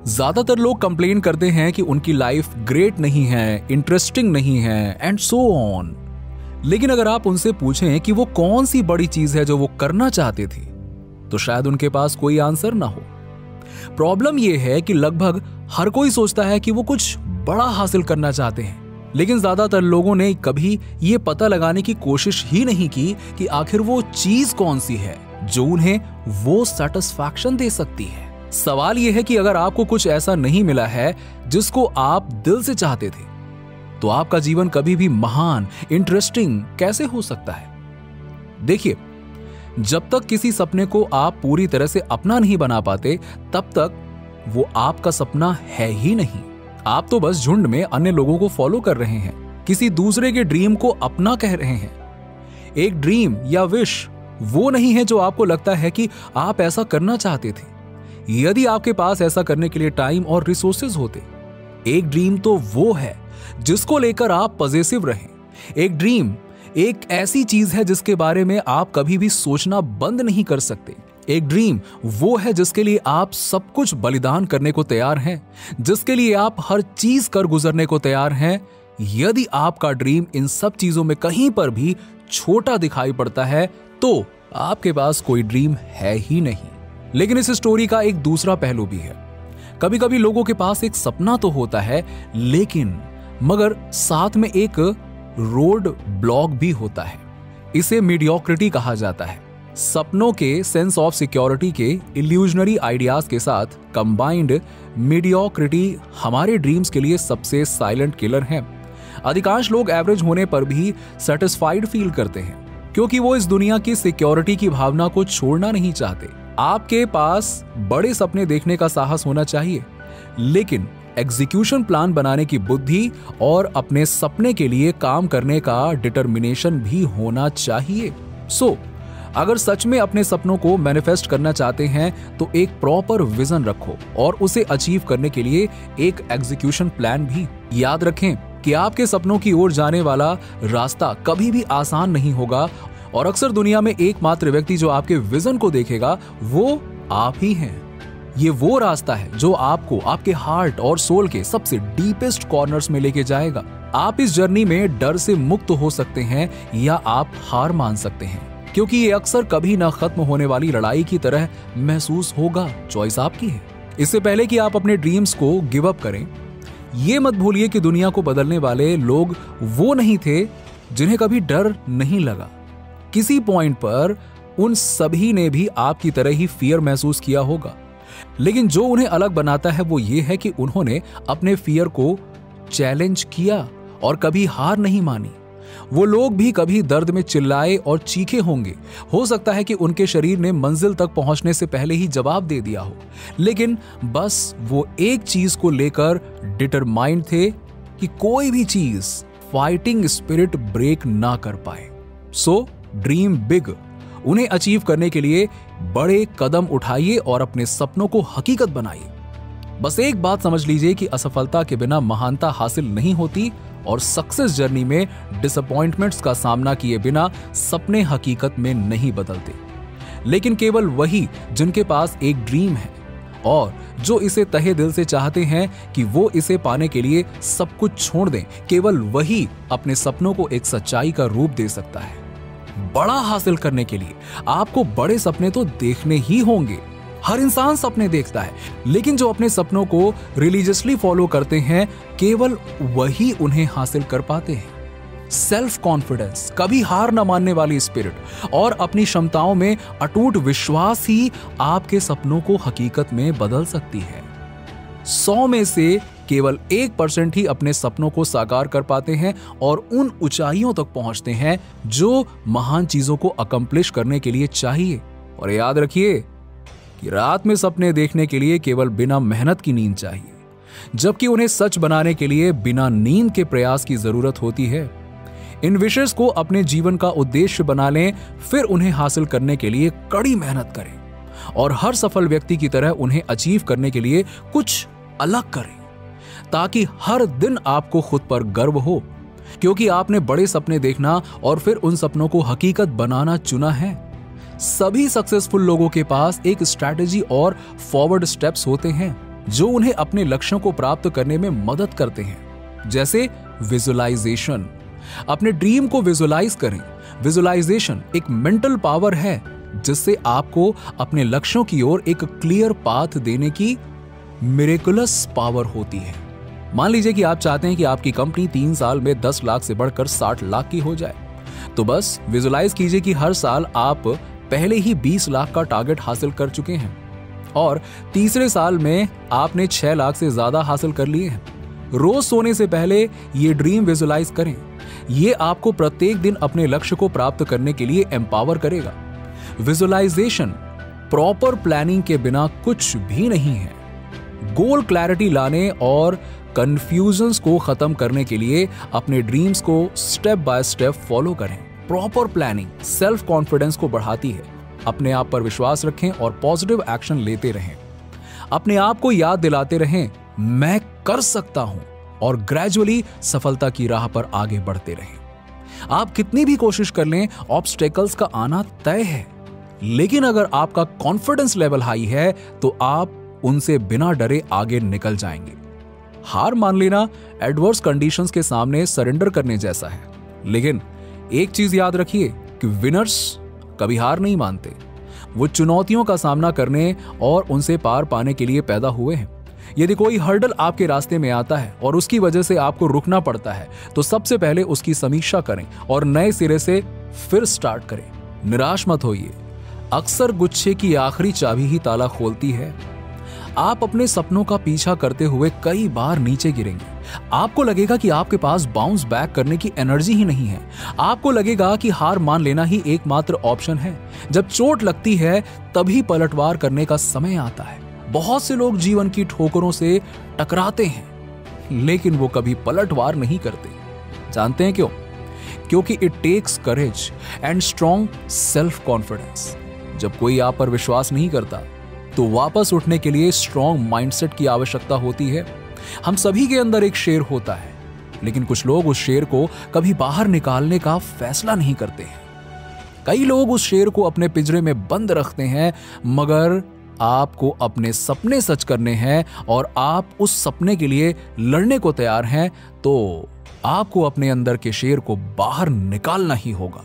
ज्यादातर लोग कंप्लेन करते हैं कि उनकी लाइफ ग्रेट नहीं है, इंटरेस्टिंग नहीं है एंड सो ऑन। लेकिन अगर आप उनसे पूछें कि वो कौन सी बड़ी चीज है जो वो करना चाहते थे, तो शायद उनके पास कोई आंसर ना हो। प्रॉब्लम यह है कि लगभग हर कोई सोचता है कि वो कुछ बड़ा हासिल करना चाहते हैं, लेकिन ज्यादातर लोगों ने कभी ये पता लगाने की कोशिश ही नहीं की कि आखिर वो चीज कौन सी है जो उन्हें वो सैटिस्फैक्शन दे सकती है। सवाल यह है कि अगर आपको कुछ ऐसा नहीं मिला है जिसको आप दिल से चाहते थे, तो आपका जीवन कभी भी महान, इंटरेस्टिंग कैसे हो सकता है? देखिए, जब तक किसी सपने को आप पूरी तरह से अपना नहीं बना पाते, तब तक वो आपका सपना है ही नहीं। आप तो बस झुंड में अन्य लोगों को फॉलो कर रहे हैं, किसी दूसरे के ड्रीम को अपना कह रहे हैं। एक ड्रीम या विश वो नहीं है जो आपको लगता है कि आप ऐसा करना चाहते थे। यदि आपके पास ऐसा करने के लिए टाइम और रिसोर्सेज होते। एक ड्रीम तो वो है जिसको लेकर आप पॉजिटिव रहें। एक ड्रीम एक ऐसी चीज है जिसके बारे में आप कभी भी सोचना बंद नहीं कर सकते। एक ड्रीम वो है जिसके लिए आप सब कुछ बलिदान करने को तैयार हैं, जिसके लिए आप हर चीज कर गुजरने को तैयार हैं। यदि आपका ड्रीम इन सब चीजों में कहीं पर भी छोटा दिखाई पड़ता है, तो आपके पास कोई ड्रीम है ही नहीं। लेकिन इस स्टोरी का एक दूसरा पहलू भी है। कभी कभी लोगों के पास एक सपना तो होता है, लेकिन मगर साथ में एक रोड ब्लॉक भी होता है। इसे मीडियोक्रिटी कहा जाता है। सपनों के सेंस ऑफ सिक्योरिटी के इल्यूजनरी आइडियाज के साथ कंबाइंड मीडियोक्रिटी हमारे ड्रीम्स के लिए सबसे साइलेंट किलर है। अधिकांश लोग एवरेज होने पर भी सेटिस्फाइड फील करते हैं, क्योंकि वो इस दुनिया की सिक्योरिटी की भावना को छोड़ना नहीं चाहते। आपके पास बड़े सपने देखने का साहस होना चाहिए, लेकिन एग्जीक्यूशन प्लान बनाने की बुद्धि और अपने सपने के लिए काम करने का डिटर्मिनेशन भी होना चाहिए। अगर सच में अपने सपनों को मैनिफेस्ट करना चाहते हैं, तो एक प्रॉपर विजन रखो और उसे अचीव करने के लिए एक एग्जीक्यूशन प्लान भी। याद रखें कि आपके सपनों की ओर जाने वाला रास्ता कभी भी आसान नहीं होगा, और अक्सर दुनिया में एकमात्र व्यक्ति जो आपके विजन को देखेगा वो आप ही हैं। ये वो रास्ता है जो आपको आपके हार्ट और सोल के सबसे डीपेस्ट कॉर्नर्स में लेके जाएगा। आप इस जर्नी में डर से मुक्त हो सकते हैं या आप हार मान सकते हैं, क्योंकि ये अक्सर कभी ना खत्म होने वाली लड़ाई की तरह महसूस होगा। चॉइस आपकी है। इससे पहले कि आप अपने ड्रीम्स को गिव अप करें, ये मत भूलिए कि दुनिया को बदलने वाले लोग वो नहीं थे जिन्हें कभी डर नहीं लगा। किसी पॉइंट पर उन सभी ने भी आपकी तरह ही फियर महसूस किया होगा, लेकिन जो उन्हें अलग बनाता है वो ये है कि उन्होंने अपने फियर को चैलेंज किया और कभी हार नहीं मानी। वो लोग भी कभी दर्द में चिल्लाए और चीखे होंगे। हो सकता है कि उनके शरीर ने मंजिल तक पहुंचने से पहले ही जवाब दे दिया हो, लेकिन बस वो एक चीज को लेकर डिटरमाइंड थे कि कोई भी चीज फाइटिंग स्पिरिट ब्रेक ना कर पाए। Dream big. उन्हें अचीव करने के लिए बड़े कदम उठाइए और अपने सपनों को हकीकत बनाइए। बस एक बात समझ लीजिए कि असफलता के बिना महानता हासिल नहीं होती, और सक्सेस जर्नी में डिसअपॉइंटमेंट्स का सामना किए बिना सपने हकीकत में नहीं बदलते। लेकिन केवल वही जिनके पास एक ड्रीम है और जो इसे तहे दिल से चाहते हैं कि वो इसे पाने के लिए सब कुछ छोड़ दें, केवल वही अपने सपनों को एक सच्चाई का रूप दे सकता है। बड़ा हासिल करने के लिए आपको बड़े सपने तो देखने ही होंगे। हर इंसान सपने देखता है, लेकिन जो अपने सपनों को रिलीजियसली फॉलो करते हैं, केवल वही उन्हें हासिल कर पाते हैं। सेल्फ कॉन्फिडेंस, कभी हार न मानने वाली स्पिरिट और अपनी क्षमताओं में अटूट विश्वास ही आपके सपनों को हकीकत में बदल सकती है। 100 में से केवल 1% ही अपने सपनों को साकार कर पाते हैं और उन ऊंचाइयों तक पहुंचते हैं जो महान चीजों को अकम्प्लिश करने के लिए चाहिए। और याद रखिए कि रात में सपने देखने के लिए केवल बिना मेहनत की नींद चाहिए, जबकि उन्हें सच बनाने के लिए बिना नींद के प्रयास की जरूरत होती है। इन विशेष को अपने जीवन का उद्देश्य बना लें, फिर उन्हें हासिल करने के लिए कड़ी मेहनत करें और हर सफल व्यक्ति की तरह उन्हें अचीव करने के लिए कुछ अलग करें, ताकि हर दिन आपको खुद पर गर्व हो, क्योंकि आपने बड़े सपने देखना और फिर उन सपनों को हकीकत बनाना चुना है। सभी सक्सेसफुल लोगों के पास एक स्ट्रैटेजी और फॉरवर्ड स्टेप्स होते हैं। जो उन्हें अपने लक्ष्यों को प्राप्त करने में मदद करते हैं, जैसे विजुअलाइजेशन। अपने ड्रीम को विजुअलाइज करें। विजुअलाइजेशन एक मेंटल पावर है जिससे आपको अपने लक्ष्यों की ओर एक क्लियर पाथ देने की मिरेकुलस पावर होती है। मान लीजिए कि आप चाहते हैं कि आपकी कंपनी 3 साल में 10 लाख से बढ़कर 60 लाख की हो जाए, तो बस विजुअलाइज कीजिए कि हर साल आप पहले ही 20 लाख का टारगेट हासिल कर चुके हैं और तीसरे साल में आपने 6 लाख से ज्यादा हासिल कर लिए हैं। रोज सोने से पहले ये ड्रीम विजुअलाइज करें। ये आपको प्रत्येक दिन अपने लक्ष्य को प्राप्त करने के लिए एम्पावर करेगा। विजुअलाइजेशन प्रॉपर प्लानिंग के बिना कुछ भी नहीं है। गोल क्लैरिटी लाने और कंफ्यूजन्स को खत्म करने के लिए अपने ड्रीम्स को स्टेप बाय स्टेप फॉलो करें। प्रॉपर प्लानिंग सेल्फ कॉन्फिडेंस को बढ़ाती है। अपने आप पर विश्वास रखें और पॉजिटिव एक्शन लेते रहें। अपने आप को याद दिलाते रहें, मैं कर सकता हूं, और ग्रेजुअली सफलता की राह पर आगे बढ़ते रहें। आप कितनी भी कोशिश कर लें, ऑब्स्टेकल्स का आना तय है, लेकिन अगर आपका कॉन्फिडेंस लेवल हाई है तो आप उनसे बिना डरे आगे निकल जाएंगे। हार मान लेना एडवर्स कंडीशंस के सामने सरेंडर करने जैसा है, लेकिन एक चीज याद रखिए कि विनर्स कभी हार नहीं मानते। वो चुनौतियों का सामना करने और उनसे पार पाने के लिए पैदा हुए हैं। यदि कोई हर्डल आपके रास्ते में आता है और उसकी वजह से आपको रुकना पड़ता है, तो सबसे पहले उसकी समीक्षा करें और नए सिरे से फिर स्टार्ट करें। निराश मत होइए, अक्सर गुच्छे की आखिरी चाबी ही ताला खोलती है। आप अपने सपनों का पीछा करते हुए कई बार नीचे गिरेंगे। आपको लगेगा कि आपके पास बाउंस बैक करने की एनर्जी ही नहीं है। आपको लगेगा कि हार मान लेना ही एकमात्र ऑप्शन है। जब चोट लगती है तभी पलटवार करने का समय आता है। बहुत से लोग जीवन की ठोकरों से टकराते हैं, लेकिन वो कभी पलटवार नहीं करते। जानते हैं क्यों? क्योंकि it takes courage and strong self confidence. जब कोई आप पर विश्वास नहीं करता तो वापस उठने के लिए स्ट्रॉन्ग माइंडसेट की आवश्यकता होती है। हम सभी के अंदर एक शेर होता है, लेकिन कुछ लोग उस शेर को कभी बाहर निकालने का फैसला नहीं करते हैं। कई लोग उस शेर को अपने पिंजरे में बंद रखते हैं, मगर आपको अपने सपने सच करने हैं और आप उस सपने के लिए लड़ने को तैयार हैं, तो आपको अपने अंदर के शेर को बाहर निकालना ही होगा।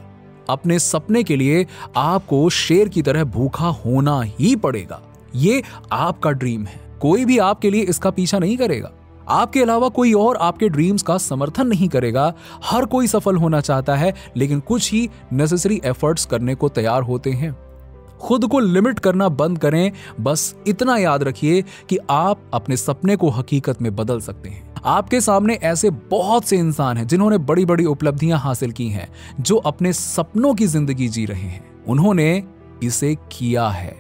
अपने सपने के लिए आपको शेर की तरह भूखा होना ही पड़ेगा। ये आपका ड्रीम है, कोई भी आपके लिए इसका पीछा नहीं करेगा। आपके अलावा कोई और आपके ड्रीम्स का समर्थन नहीं करेगा। हर कोई सफल होना चाहता है, लेकिन कुछ ही नेसेसरी एफर्ट्स करने को तैयार होते हैं। खुद को लिमिट करना बंद करें। बस इतना याद रखिए कि आप अपने सपने को हकीकत में बदल सकते हैं। आपके सामने ऐसे बहुत से इंसान हैं जिन्होंने बड़ी बड़ी उपलब्धियां हासिल की हैं, जो अपने सपनों की जिंदगी जी रहे हैं। उन्होंने इसे किया है।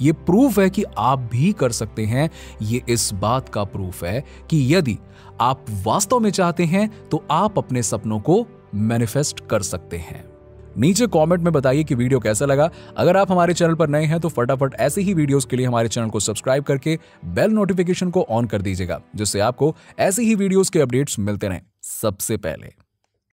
ये प्रूफ है कि आप भी कर सकते हैं। ये इस बात का प्रूफ है कि यदि आप वास्तव में चाहते हैं तो आप अपने सपनों को मैनिफेस्ट कर सकते हैं। नीचे कमेंट में बताइए कि वीडियो कैसा लगा। अगर आप हमारे चैनल पर नए हैं तो फटाफट ऐसे ही वीडियोस के लिए हमारे चैनल को सब्सक्राइब करके बेल नोटिफिकेशन को ऑन कर दीजिएगा, जिससे आपको ऐसे ही वीडियोस के अपडेट्स मिलते रहें सबसे पहले।